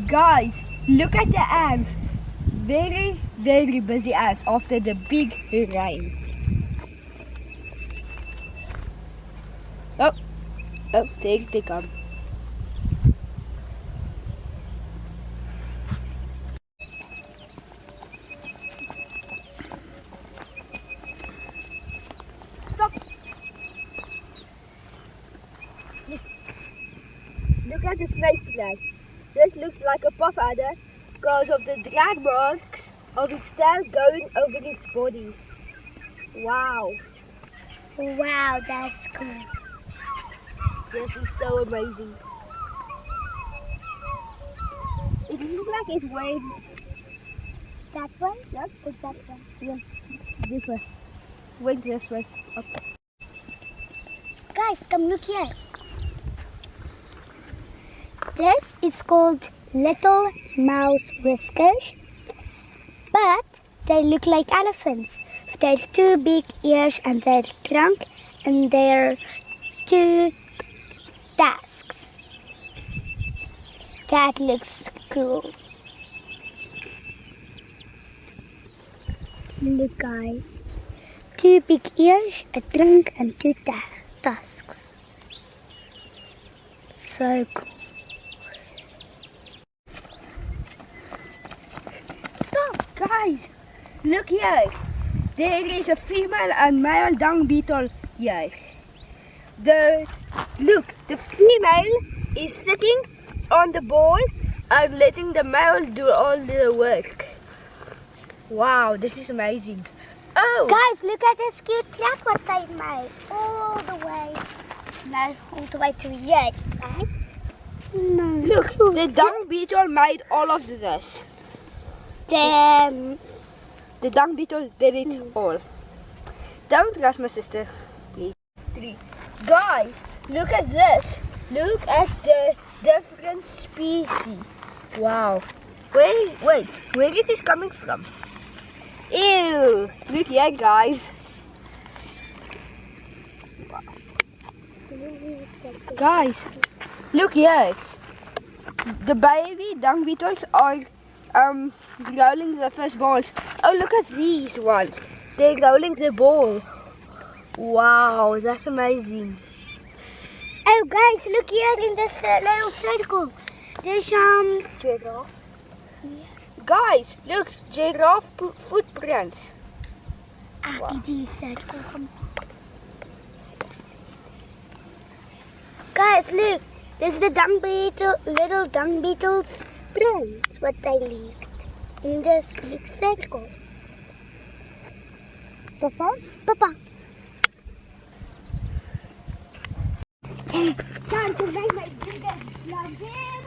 Guys, look at the ants. Very, very busy ants after the big rain. Oh, there they come. Stop. Look at the snake flag. This looks like a puff adder because of the drag marks of its tail going over its body. Wow. Wow, that's cool. This is so amazing. It looks like it's wearing That one? Yep. Is that one? Yeah, this way. Wait this way. Up. Guys, come look here. This is called little mouse whiskers, but they look like elephants. Their two big ears and their trunk and their two tusks. That looks cool. Look guys, two big ears, a trunk and two tusks. So cool. Stop, guys! Look here. There is a female and male dung beetle here. Look, the female is sitting on the ball and letting the male do all the work. Wow, this is amazing. Oh! Guys, look at this cute track what they made. All the way. No, all the way to here, guys. No. Look, the dung beetle made all of this. The dung beetle did it all. Don't rush my sister, please. 3. Guys, look at this. Look at the different species. Wow. Wait, where is this coming from? Ew, look here guys. Wow. Guys, look here. The baby dung beetles are rolling the first balls. Oh, look at these ones. They're rolling the ball. Wow, that's amazing. Oh, guys, look here in this little circle. There's giraffe. Yeah. Guys, look, giraffe footprints. Wow. Die circle. Guys, look. There's the dung beetle, little dung beetles prints, what they leave in this big circle. Papa? Papa. Time to make my biggest like this.